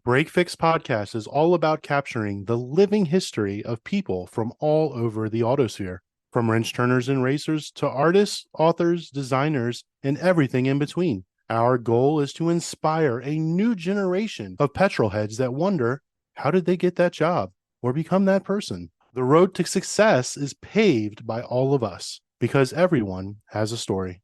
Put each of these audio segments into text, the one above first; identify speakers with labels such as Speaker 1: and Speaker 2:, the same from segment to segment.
Speaker 1: Break Fix Podcast is all about capturing the living history of people from all over the autosphere, from wrench turners and racers to artists, authors, designers, and everything in between. Our goal is to inspire a new generation of petrol heads that wonder, how did they get that job or become that person? The road to success is paved by all of us because everyone has a story.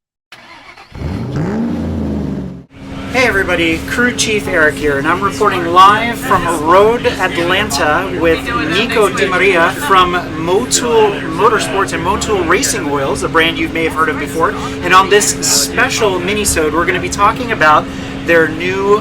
Speaker 2: Hey everybody, Crew Chief Eric here, and I'm reporting live from Road Atlanta with Nico de Maria from Motul Motorsports and Motul Racing Oils, a brand you may have heard of before. And on this special mini-sode, we're going to be talking about their new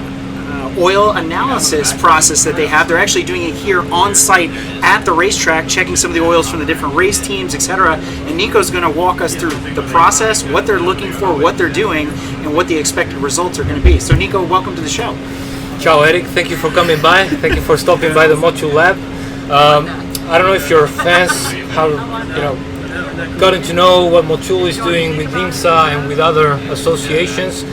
Speaker 2: oil analysis process that they have. They're actually doing it here on site at the racetrack, checking some of the oils from the different race teams, etc. And Nico's going to walk us through the process, what they're looking for, what they're doing, and what the expected results are going to be. So Nico, welcome to the show.
Speaker 3: Ciao Eric, thank you for coming by. Thank you for stopping by the Motul lab. I don't know if your fans have gotten to know what Motul is doing with IMSA and with other associations.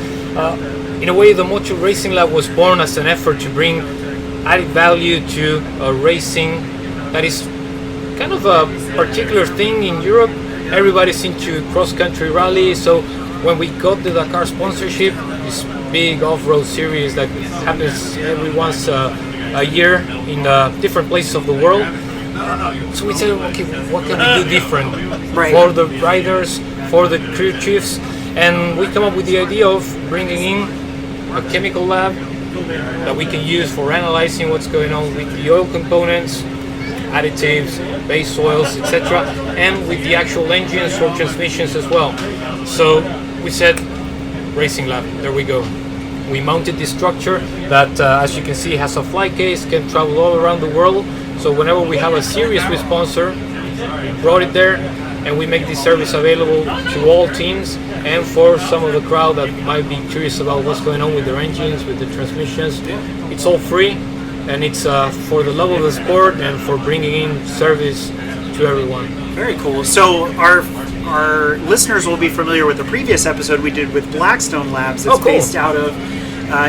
Speaker 3: In a way, the Motul Racing Lab was born as an effort to bring added value to racing that is kind of a particular thing in Europe. Everybody's into cross-country rally, so when we got the Dakar sponsorship, this big off-road series that happens every once a year in different places of the world, so we said, okay, what can we do different for the riders, for the crew chiefs, and we come up with the idea of bringing in a chemical lab that we can use for analyzing what's going on with the oil components, additives, base oils, etc., and with the actual engines or transmissions as well. So we said, racing lab, there we go. We mounted this structure that, as you can see, has a fly case, can travel all around the world. So whenever we have a series with sponsor, we brought it there, and we make this service available to all teams and for some of the crowd that might be curious about what's going on with their engines, with the transmissions. It's all free, and it's for the love of the sport and for bringing in service to everyone.
Speaker 2: Very cool. So our listeners will be familiar with the previous episode we did with Blackstone Labs that's based out of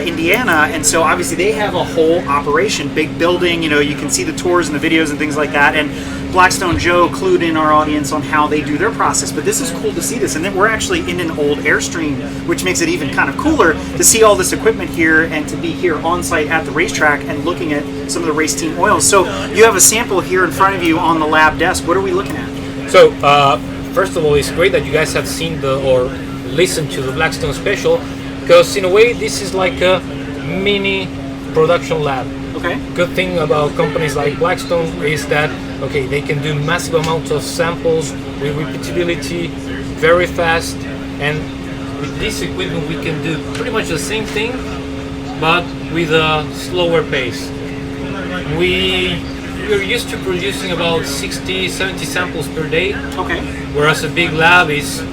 Speaker 2: Indiana, and so obviously they have a whole operation, big building, you can see the tours and the videos and things like that, and Blackstone Joe clued in our audience on how they do their process. But this is cool to see this, and then we're actually in an old Airstream, which makes it even kind of cooler to see all this equipment here and to be here on site at the racetrack and looking at some of the race team oils. So you have a sample here in front of you on the lab desk. What are we looking at?
Speaker 3: So first of all, it's great that you guys have seen or listened to the Blackstone special, because in a way this is like a mini production lab.
Speaker 2: Okay.
Speaker 3: Good thing about companies like Blackstone is that they can do massive amounts of samples with repeatability, very fast, and with this equipment we can do pretty much the same thing but with a slower pace. We're used to producing about 60, 70 samples per day, whereas a big lab is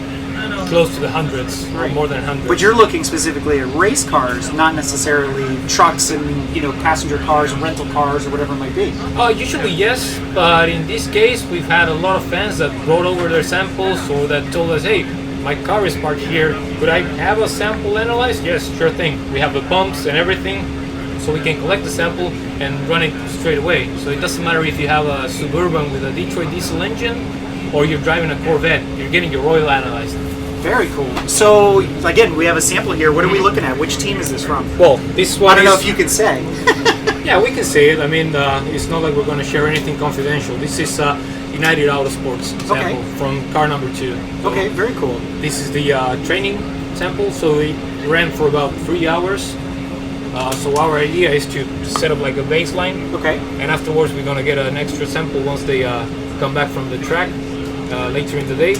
Speaker 3: close to the hundreds, or more than hundreds.
Speaker 2: But you're looking specifically at race cars, not necessarily trucks and passenger cars and rental cars or whatever it might be.
Speaker 3: Usually yes, but in this case we've had a lot of fans that brought over their samples or that told us, hey, my car is parked here, could I have a sample analyzed? Yes, sure thing. We have the pumps and everything, so we can collect the sample and run it straight away. So it doesn't matter if you have a Suburban with a Detroit diesel engine or you're driving a Corvette, you're getting your oil analyzed.
Speaker 2: Very cool. So, again, we have a sample here. What are we looking at? Which team is this from?
Speaker 3: Well, this one
Speaker 2: I don't know if you can say.
Speaker 3: Yeah, we can say it. I mean, it's not like we're going to share anything confidential. This is United Autosports sample from car number 2.
Speaker 2: Okay, very cool.
Speaker 3: This is the training sample, so it ran for about 3 hours. So our idea is to set up like a baseline.
Speaker 2: Okay.
Speaker 3: And afterwards we're going to get an extra sample once they come back from the track later in the day.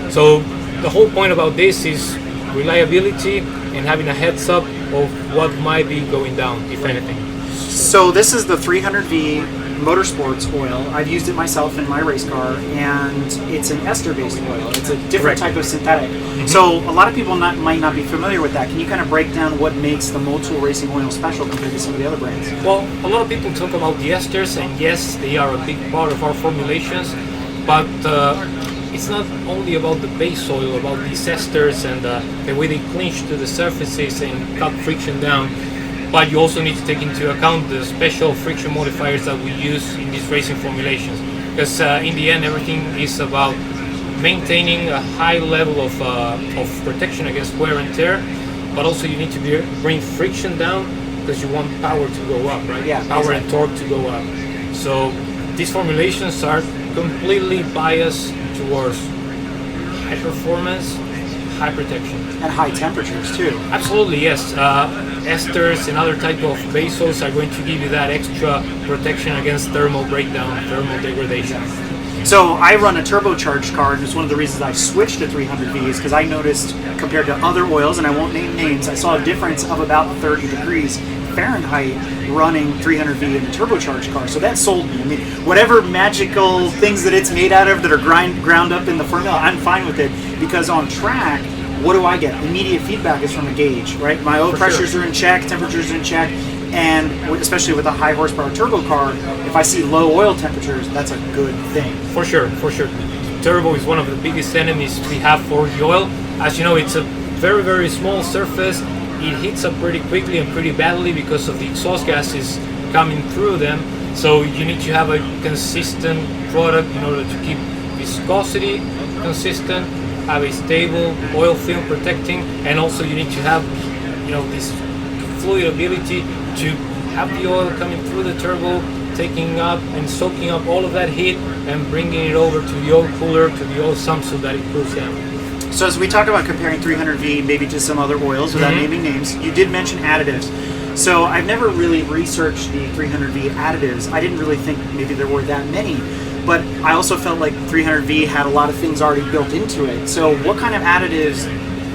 Speaker 3: So the whole point about this is reliability and having a heads up of what might be going down, if anything.
Speaker 2: So this is the 300V Motorsports oil. I've used it myself in my race car, and it's an ester-based oil. It's a different type of synthetic. Mm-hmm. So a lot of people might not be familiar with that. Can you kind of break down what makes the Motul Racing Oil special compared to some of the other brands?
Speaker 3: Well, a lot of people talk about the esters, and yes, they are a big part of our formulations, but it's not only about the base oil, about these esters and the way they clinch to the surfaces and cut friction down. but you also need to take into account the special friction modifiers that we use in these racing formulations. Because in the end, everything is about maintaining a high level of protection against wear and tear, but also you need to bring friction down because you want power to go up, right?
Speaker 2: Yeah,
Speaker 3: power
Speaker 2: exactly.
Speaker 3: and torque to go up. So these formulations are completely biased towards high performance, high protection.
Speaker 2: And high temperatures too.
Speaker 3: Absolutely, yes. Esters and other type of base oils are going to give you that extra protection against thermal breakdown, thermal degradation.
Speaker 2: So I run a turbocharged car, and it's one of the reasons I switched to 300V is because I noticed compared to other oils, and I won't name names, I saw a difference of about 30 degrees Fahrenheit running 300V in a turbocharged car. So that sold me. I mean, whatever magical things that it's made out of that are ground up in the formula, I'm fine with it, because on track, what do I get? Immediate feedback is from a gauge, right? My oil pressures are in check, temperatures are in check, and especially with a high horsepower turbo car, if I see low oil temperatures, that's a good thing.
Speaker 3: For sure, for sure. Turbo is one of the biggest enemies we have for the oil. As you know, it's a very, very small surface. It heats up pretty quickly and pretty badly because of the exhaust gases coming through them. So you need to have a consistent product in order to keep viscosity consistent, have a stable oil film protecting, and also you need to have, you know, this fluid ability to have the oil coming through the turbo, taking up and soaking up all of that heat and bringing it over to the oil cooler, to the oil sump, so that it cools down.
Speaker 2: So as we talk about comparing 300V maybe to some other oils without naming names, you did mention additives. So I've never really researched the 300V additives. I didn't really think maybe there were that many, but I also felt like 300V had a lot of things already built into it. So what kind of additives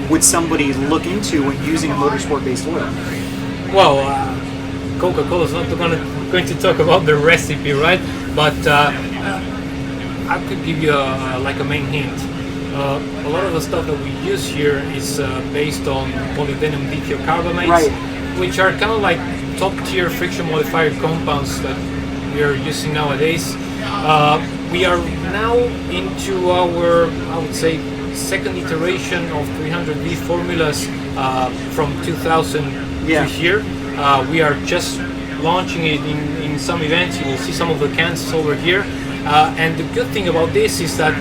Speaker 2: would somebody look into when using a motorsport-based oil?
Speaker 3: Well, Coca-Cola is not going to talk about the recipe, right? But I could give you like a main hint. A lot of the stuff that we use here is based on molybdenum dithiocarbonates,
Speaker 2: right,
Speaker 3: which are kind of like top-tier friction modifier compounds that we are using nowadays. We are now into our, I would say, second iteration of 300V formulas from 2000 to here. We are just launching it in some events. You will see some of the cans over here. And the good thing about this is that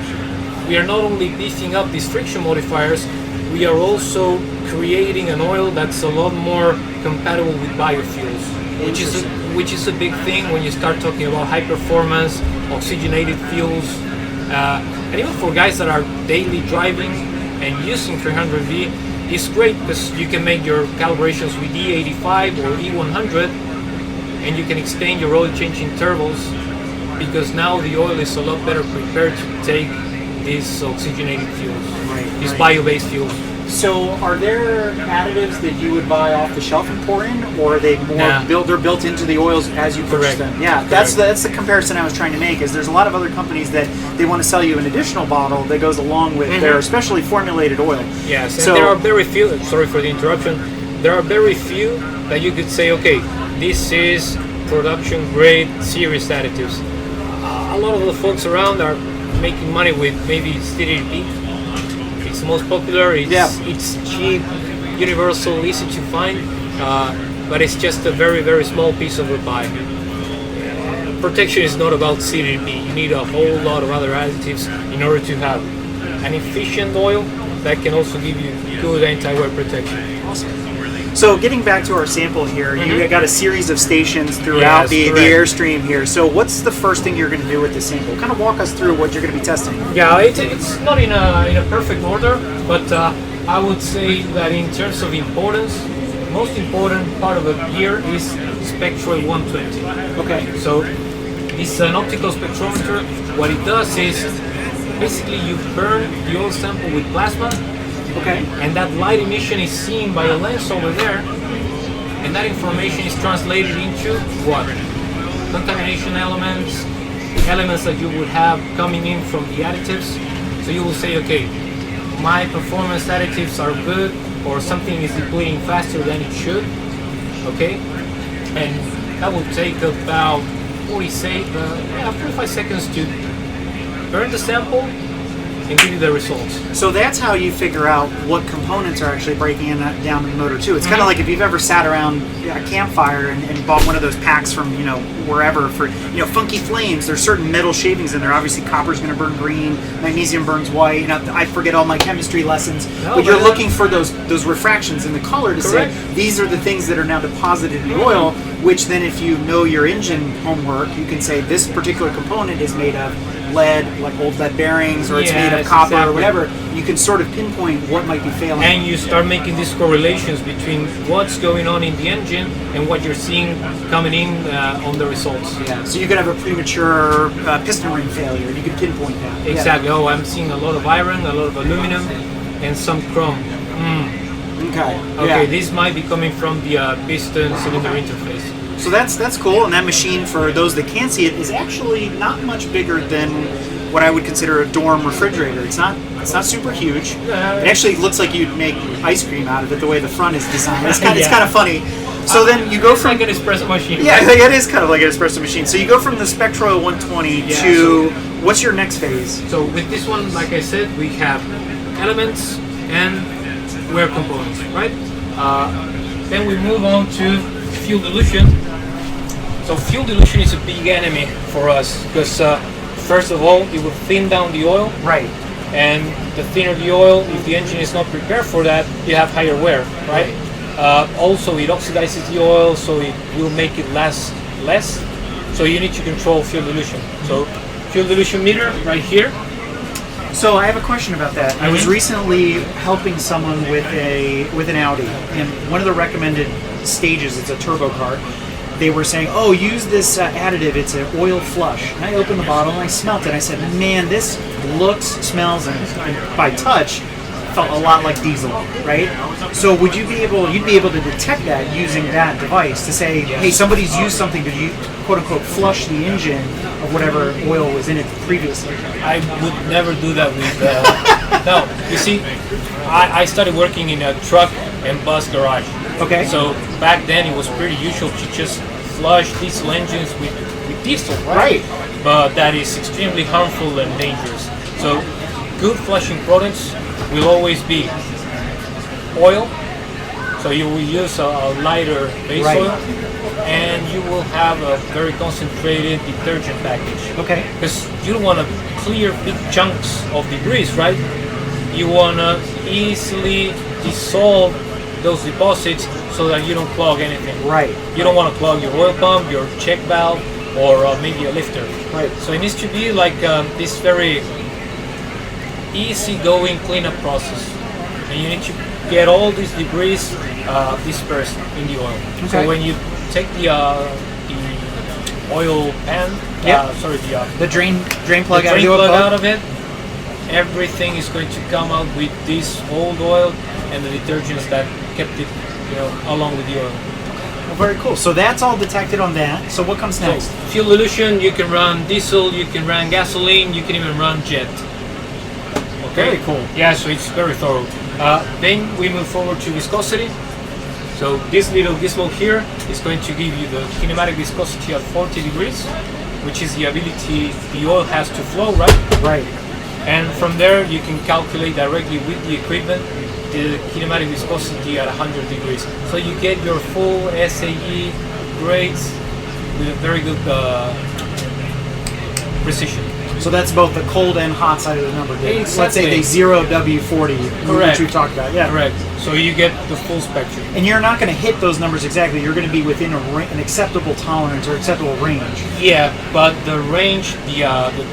Speaker 3: we are not only beefing up these friction modifiers, we are also creating an oil that's a lot more compatible with biofuels, which is a big thing when you start talking about high performance, oxygenated fuels. And even for guys that are daily driving and using 300V, it's great because you can make your calibrations with E85 or E100, and you can extend your oil change intervals because now the oil is a lot better prepared to take these oxygenated fuels, these bio-based fuels.
Speaker 2: So are there additives that you would buy off the shelf and pour in, or are they more they're built into the oils as you purchase them? Yeah, that's the comparison I was trying to make. Is there's a lot of other companies that they want to sell you an additional bottle that goes along with their specially formulated oil.
Speaker 3: Yes, and
Speaker 2: so
Speaker 3: there are very few. Sorry for the interruption. There are very few that you could say, okay, this is production grade serious additives. A lot of the folks around are making money with maybe CDP. It's the most popular, it's cheap, universal, easy to find, but it's just a very, very small piece of the pie. Protection is not about CDP. You need a whole lot of other additives in order to have an efficient oil that can also give you good anti-wear protection.
Speaker 2: Awesome. So getting back to our sample here, you got a series of stations throughout the Airstream here. So what's the first thing you're going to do with this sample? Kind of walk us through what you're going to be testing.
Speaker 3: Yeah, it's not in a perfect order, but I would say that in terms of importance, the most important part of the gear is Spectral 120.
Speaker 2: Okay.
Speaker 3: So it's an optical spectrometer. What it does is basically you burn the oil sample with plasma.
Speaker 2: Okay.
Speaker 3: And that light emission is seen by a lens over there, and that information is translated into what? Contamination elements that you would have coming in from the additives. So you will say, okay, my performance additives are good, or something is depleting faster than it should. Okay, and that will take about 45 seconds to burn the sample and give you the results.
Speaker 2: So that's how you figure out what components are actually breaking in down in the motor too. It's kind of like if you've ever sat around a campfire and bought one of those packs from wherever for funky flames. There's certain metal shavings in there. Obviously, copper's going to burn green, magnesium burns white. I forget all my chemistry lessons, but you're looking for those refractions in the color to say these are the things that are now deposited in the oil. Which then, if you know your engine homework, you can say this particular component is made of lead, like old lead bearings, or it's made of copper or whatever. You can sort of pinpoint what might be failing.
Speaker 3: And you start making these correlations between what's going on in the engine and what you're seeing coming in on the results.
Speaker 2: Yeah. So you could have a premature piston ring failure. You could pinpoint that.
Speaker 3: Exactly. Oh, I'm seeing a lot of iron, a lot of aluminum, and some chrome. Okay, this might be coming from the piston cylinder interface.
Speaker 2: So that's cool, and that machine, for those that can't see it, is actually not much bigger than what I would consider a dorm refrigerator. It's not super huge. It actually looks like you'd make ice cream out of it the way the front is designed. It's kind of funny. So then you go from
Speaker 3: like an espresso machine.
Speaker 2: Yeah, it is kind of like an espresso machine. So you go from the Spectro 120 to what's your next phase?
Speaker 3: So with this one, like I said, we have elements and wear components, right? Then we move on to fuel dilution. So fuel dilution is a big enemy for us because first of all, it will thin down the oil.
Speaker 2: Right.
Speaker 3: And the thinner the oil, if the engine is not prepared for that, you have higher wear, right? Also, it oxidizes the oil, so it will make it last less. So you need to control fuel dilution. So fuel dilution meter right here.
Speaker 2: So I have a question about that. I was recently helping someone with an Audi, and one of the recommended stages, it's a turbo car. They were saying, "Oh, use this additive. It's an oil flush." And I opened the bottle and I smelt it. I said, "Man, this looks, smells, and by touch felt a lot like diesel, right?" So would you'd be able to detect that using that device to say, "Hey, somebody's used something to quote unquote flush the engine of whatever oil was in it previously."
Speaker 3: I would never do that with. No, you see, I started working in a truck and bus garage.
Speaker 2: Okay.
Speaker 3: So back then it was pretty usual to just flush diesel engines with diesel,
Speaker 2: Right.
Speaker 3: But that is extremely harmful and dangerous. So good flushing products will always be oil. So you will use a lighter base oil, and you will have a very concentrated detergent package.
Speaker 2: Okay.
Speaker 3: Because you don't want to clear big chunks of debris, right? You want to easily dissolve those deposits so that you don't clog anything.
Speaker 2: Right.
Speaker 3: You don't want to clog your oil pump, your check valve, or maybe a lifter.
Speaker 2: Right.
Speaker 3: So it needs to be like this very easy-going cleanup process, and you need to get all these debris dispersed in the oil.
Speaker 2: Okay.
Speaker 3: So when you take the oil pan,
Speaker 2: the drain plug,
Speaker 3: out of it, everything is going to come out with this old oil and the detergents that kept it, along with the oil.
Speaker 2: Well, very cool. So that's all detected on that. So what comes next?
Speaker 3: So, fuel dilution, you can run diesel, you can run gasoline, you can even run jet. Okay.
Speaker 2: Very cool.
Speaker 3: Yeah, so it's very thorough. Then we move forward to viscosity. So this little gizmo here is going to give you the kinematic viscosity at 40 degrees, which is the ability the oil has to flow, right?
Speaker 2: Right.
Speaker 3: And from there you can calculate directly with the equipment the kinematic viscosity at 100 degrees. So you get your full SAE grades with a very good precision.
Speaker 2: So that's both the cold and hot side of the number.
Speaker 3: Exactly.
Speaker 2: Let's say they 0 W40, which we talked about. Yeah.
Speaker 3: Correct. So you get the full spectrum.
Speaker 2: And you're not going to hit those numbers exactly. You're going to be within an acceptable tolerance or acceptable range.
Speaker 3: Yeah, but the range, the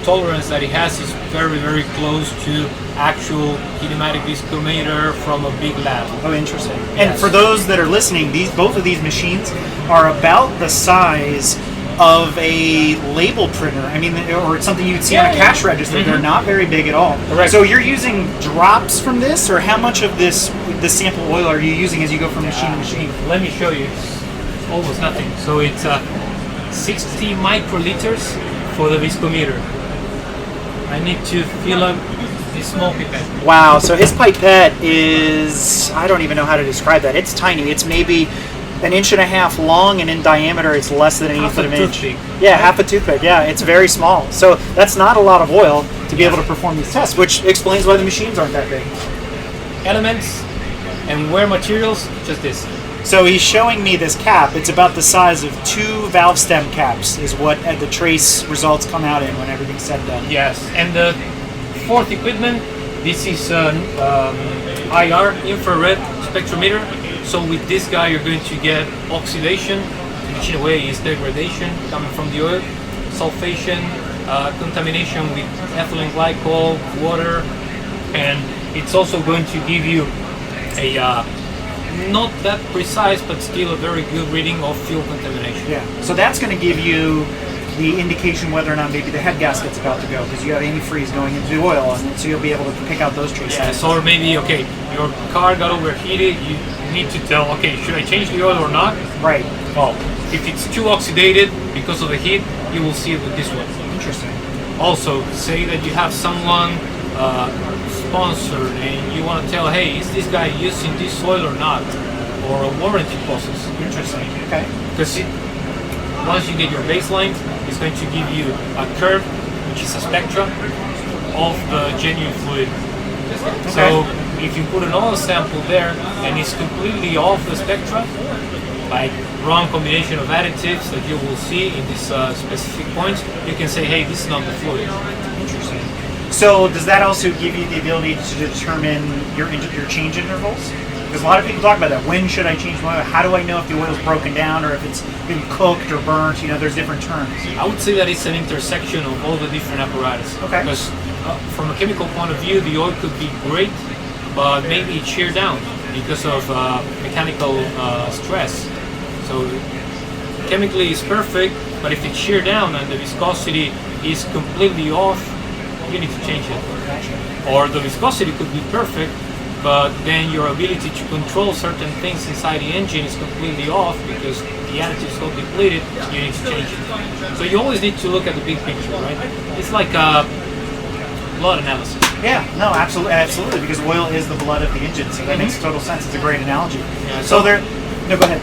Speaker 3: tolerance that it has is very, very close to actual kinematic viscometer from a big lab.
Speaker 2: Oh, interesting.
Speaker 3: Yes.
Speaker 2: And for those that are listening, both of these machines are about the size of a label printer. I mean, or it's something you'd see on a cash register. They're not very big at all.
Speaker 3: Correct.
Speaker 2: So you're using drops from this, or how much of this sample oil are you using as you go from machine to machine?
Speaker 3: Let me show you. It's almost nothing. So it's 60 microliters for the viscometer. I need to fill up this small pipette.
Speaker 2: Wow. So his pipette is, I don't even know how to describe that. It's tiny. It's maybe an inch and a half long, and in diameter it's less than an eighth of an inch.
Speaker 3: Toothpick.
Speaker 2: Yeah, half a toothpick. Yeah, it's very small. So that's not a lot of oil. to be able to perform these tests, which explains why the machines aren't that big.
Speaker 3: Elements and wear materials, just this.
Speaker 2: So he's showing me this cap. It's about the size of 2 valve stem caps is what the trace results come out in when everything's said and done.
Speaker 3: Yes, and the fourth equipment, this is an IR, infrared spectrometer. So with this guy you're going to get oxidation, which in a way is degradation coming from the oil, sulfation, contamination with ethylene glycol, water, and it's also going to give you a not that precise, but still a very good reading of fuel contamination.
Speaker 2: Yeah. So that's going to give you the indication whether or not maybe the head gasket's about to go, because you have antifreeze going into the oil, and so you'll be able to pick out those traces.
Speaker 3: Yes, or maybe, okay, your car got overheated, you need to tell, okay, should I change the oil or not?
Speaker 2: Right.
Speaker 3: Well, if it's too oxidated because of the heat, you will see it with this one.
Speaker 2: Interesting.
Speaker 3: Also, say that you have someone sponsored and you want to tell, hey, is this guy using this oil or not? Or a warranty process.
Speaker 2: Interesting. Okay.
Speaker 3: Because once you get your baseline, it's going to give you a curve, which is a spectra of the genuine fluid. So if you put an oil sample there and it's completely off the spectra, like wrong combination of additives that you will see in these specific points, you can say, hey, this is not the fluid.
Speaker 2: Interesting. So does that also give you the ability to determine your change intervals? Because a lot of people talk about that. When should I change my oil? How do I know if the oil's broken down or if it's been cooked or burnt? You know, there's different terms.
Speaker 3: I would say that it's an intersection of all the different apparatus.
Speaker 2: Okay.
Speaker 3: Because from a chemical point of view, the oil could be great, but maybe it's shear down because of mechanical stress. So chemically it's perfect, but if it's shear down and the viscosity is completely off, you need to change it. Or the viscosity could be perfect, but then your ability to control certain things inside the engine is completely off because the additives got depleted, you need to change it. So you always need to look at the big picture, right? It's like a blood analysis.
Speaker 2: Yeah, no, absolutely, because oil is the blood of the engine, so that makes total sense. It's a great analogy.
Speaker 3: Yeah,
Speaker 2: so there, no, go ahead.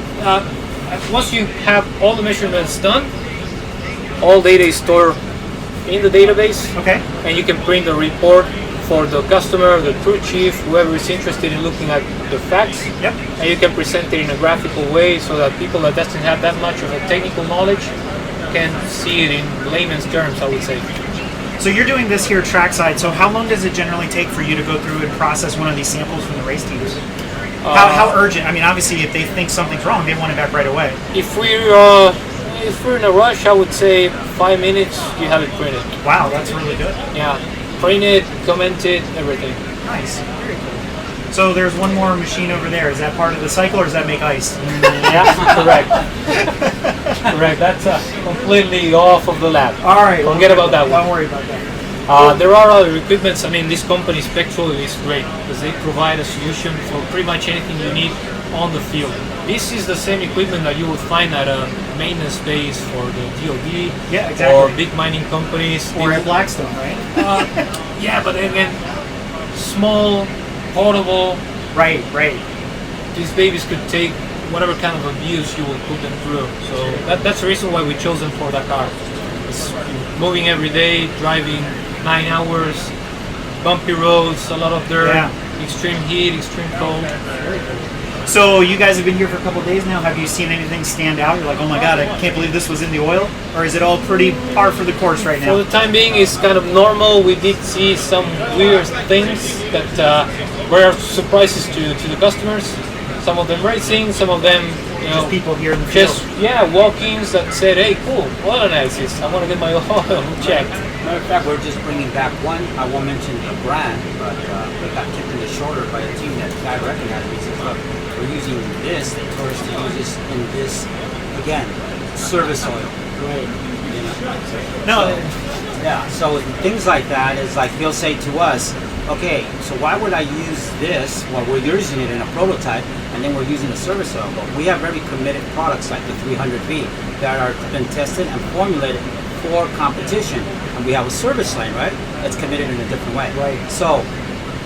Speaker 3: Once you have all the measurements done, all data is stored in the database,
Speaker 2: Okay.
Speaker 3: and you can print a report for the customer, the crew chief, whoever is interested in looking at the facts.
Speaker 2: Yep.
Speaker 3: And you can present it in a graphical way so that people that doesn't have that much of a technical knowledge can see it in layman's terms, I would say.
Speaker 2: So you're doing this here trackside, so how long does it generally take for you to go through and process one of these samples from the race teams? How urgent? I mean, obviously, if they think something's wrong, they want it back right away.
Speaker 3: If we're in a rush, I would say 5 minutes, you have it printed.
Speaker 2: Wow, that's really good.
Speaker 3: Yeah, print it, comment it, everything.
Speaker 2: Nice. Very cool. So there's one more machine over there. Is that part of the cycle, or does that make ice?
Speaker 3: Yeah, correct. Correct. That's completely off of the lab.
Speaker 2: All right.
Speaker 3: Forget about that one.
Speaker 2: Don't worry about that.
Speaker 3: There are other equipments. I mean, this company Spectral is great because they provide a solution for pretty much anything you need on the field. This is the same equipment that you would find at a maintenance base for the DoD,
Speaker 2: Yeah, exactly.
Speaker 3: or big mining companies.
Speaker 2: Or at Blackstone, right?
Speaker 3: Yeah, but again, small, portable.
Speaker 2: Right.
Speaker 3: These babies could take whatever kind of abuse you will put them through. So that's the reason why we chose them for Dakar. It's moving every day, driving 9 hours, bumpy roads, a lot of dirt, extreme heat, extreme cold.
Speaker 2: So you guys have been here for a couple of days now. Have you seen anything stand out? You're like, oh my god, I can't believe this was in the oil? Or is it all pretty par for the course right now?
Speaker 3: For the time being, it's kind of normal. We did see some weird things that were surprises to the customers. Some of them racing, some of them, you know,
Speaker 2: Just people here in the
Speaker 3: just
Speaker 2: field.
Speaker 3: walk-ins that said, hey, cool, oil analysis. I want to get my oil checked.
Speaker 4: Matter of fact, we're just bringing back one. I won't mention the brand, but we got kicked in the shoulder by a team that guy recognized me. He says, look, we're using this. They told us to use this in this, again, service oil.
Speaker 2: Right.
Speaker 4: You know?
Speaker 2: No,
Speaker 4: Yeah, so things like that is like he'll say to us, okay, so why would I use this while we're using it in a prototype and then we're using a service oil? But we have very committed products like the 300V that are been tested and formulated for competition. And we have a service line, right, that's committed in a different way.
Speaker 2: Right.
Speaker 4: So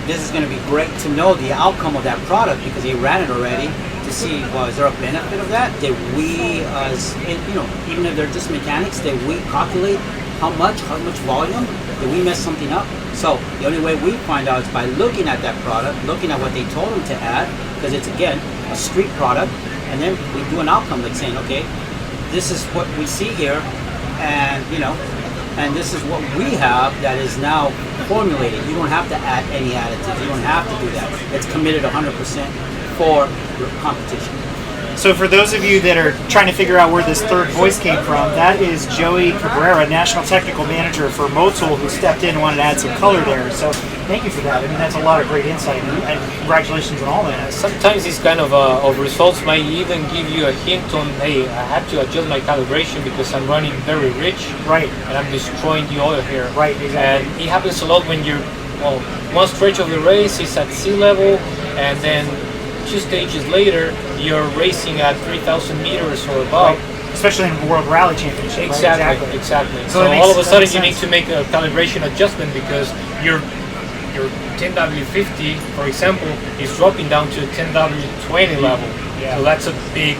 Speaker 4: this is going to be great to know the outcome of that product because he ran it already to see, well, is there a benefit of that? Did we, as you know, even if they're just mechanics, did we calculate how much volume? Did we mess something up? So the only way we find out is by looking at that product, looking at what they told them to add, because it's again a street product, and then we do an outcome like saying, okay, this is what we see here, and and this is what we have that is now formulated. You don't have to add any additives. You don't have to do that. It's committed 100% for competition.
Speaker 2: So for those of you that are trying to figure out where this third voice came from, that is Joey Cabrera, National Technical Manager for Motul, who stepped in and wanted to add some color there. So thank you for that. I mean, that's a lot of great insight, and congratulations on all that.
Speaker 3: Sometimes these kind of results might even give you a hint on, hey, I have to adjust my calibration because I'm running very rich.
Speaker 2: Right.
Speaker 3: And I'm destroying the oil here.
Speaker 2: Right, exactly.
Speaker 3: And it happens a lot when you're, well, one stretch of the race is at sea level, and then 2 stages later, you're racing at 3,000 meters or above.
Speaker 2: Right. Especially in World Rally Championship.
Speaker 3: Exactly,
Speaker 2: right?
Speaker 3: exactly.
Speaker 2: So
Speaker 3: all of a sudden you
Speaker 2: sense.
Speaker 3: need to make a calibration adjustment because your 10W50, for example, is dropping down to 10W20 level.
Speaker 2: Yeah.
Speaker 3: So that's a big,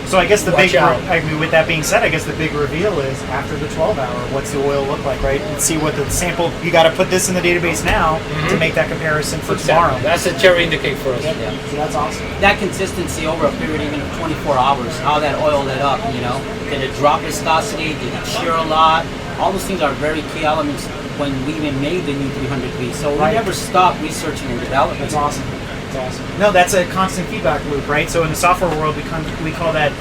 Speaker 2: So I guess the
Speaker 3: watch
Speaker 2: big,
Speaker 3: out.
Speaker 2: I mean, with that being said, I guess the big reveal is after the 12-hour, what's the oil look like, right? And see what the sample, you got to put this in the database now to make that comparison for tomorrow.
Speaker 3: That's a cherry in the cake for us.
Speaker 2: Yeah. So that's awesome.
Speaker 4: That consistency over a period even of 24 hours, how that oil lit up, did it drop viscosity, did it shear a lot? All those things are very key elements when we even made the new 300V. So we never stopped researching and developing.
Speaker 2: That's awesome. No, that's a constant feedback loop, right? So in the software world, we call that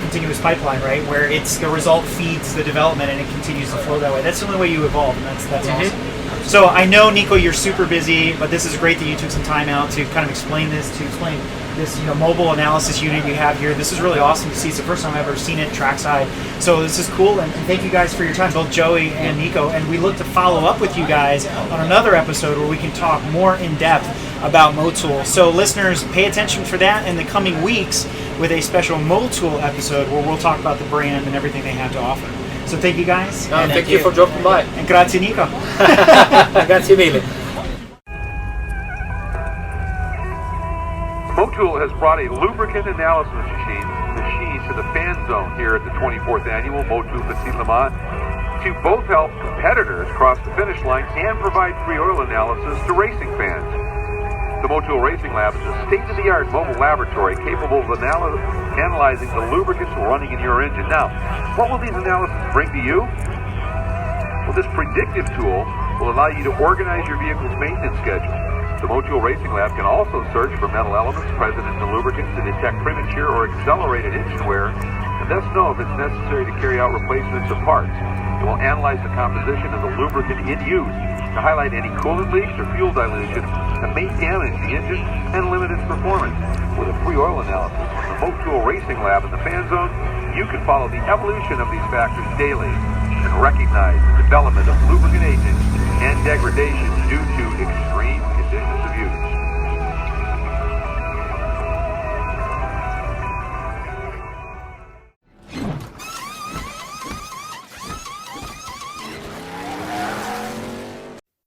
Speaker 2: continuous pipeline, right? Where it's the result feeds the development and it continues to flow that way. That's the only way you evolve, and that's awesome. So I know, Nico, you're super busy, but this is great that you took some time out to kind of explain this mobile analysis unit you have here. This is really awesome to see. It's the first time I've ever seen it trackside. So this is cool, and thank you guys for your time, both Joey and Nico. And we look to follow up with you guys on another episode where we can talk more in depth about Motul. So listeners, pay attention for that in the coming weeks with a special Motul episode where we'll talk about the brand and everything they have to offer. So thank you guys.
Speaker 3: No, thank you for dropping by.
Speaker 2: And grazie Nico.
Speaker 3: Grazie mille.
Speaker 5: Motul has brought a lubricant analysis machine to the fan zone here at the 24th annual Motul Petit Le Mans to both help competitors cross the finish line and provide free oil analysis to racing fans. The Motul Racing Lab is a state-of-the-art mobile laboratory capable of analyzing the lubricants running in your engine. Now, what will these analyses bring to you? Well, this predictive tool will allow you to organize your vehicle's maintenance schedule. The Motul Racing Lab can also search for metal elements present in the lubricants to detect premature or accelerated engine wear, and thus know if it's necessary to carry out replacements of parts. It will analyze the composition of the lubricant in use to highlight any coolant leaks or fuel dilution that may damage the engine and limit its performance. With a free oil analysis from the Motul Racing Lab in the fan zone, you can follow the evolution of these factors daily and recognize the development of lubricant agents and degradation due to extreme conditions of use.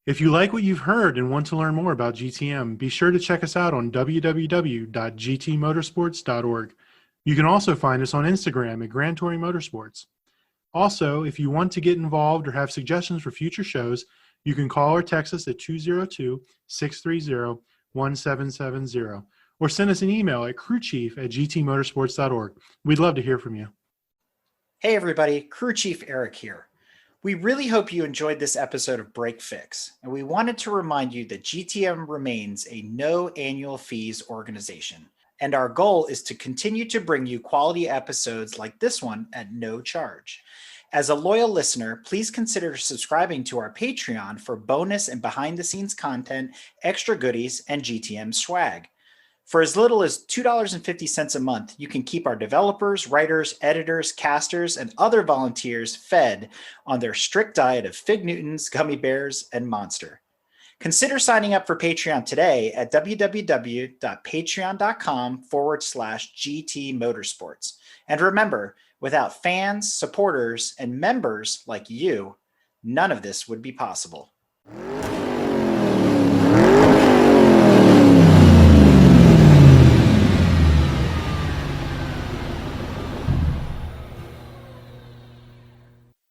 Speaker 1: If you like what you've heard and want to learn more about GTM, be sure to check us out on www.gtmotorsports.org. You can also find us on Instagram at Grand Touring Motorsports. Also, if you want to get involved or have suggestions for future shows, you can call or text us at 202-630-1770 or send us an email at crewchief@gtmotorsports.org. We'd love to hear from you.
Speaker 2: Hey everybody, Crew Chief Eric here. We really hope you enjoyed this episode of Break Fix, and we wanted to remind you that GTM remains a no annual fees organization, and our goal is to continue to bring you quality episodes like this one at no charge. As a loyal listener, please consider subscribing to our Patreon for bonus and behind-the-scenes content, extra goodies, and GTM swag. For as little as $2.50 a month, you can keep our developers, writers, editors, casters, and other volunteers fed on their strict diet of Fig Newtons, gummy bears, and Monster. Consider signing up for Patreon today at www.patreon.com/GT Motorsports. And remember, without fans, supporters, and members like you, none of this would be possible.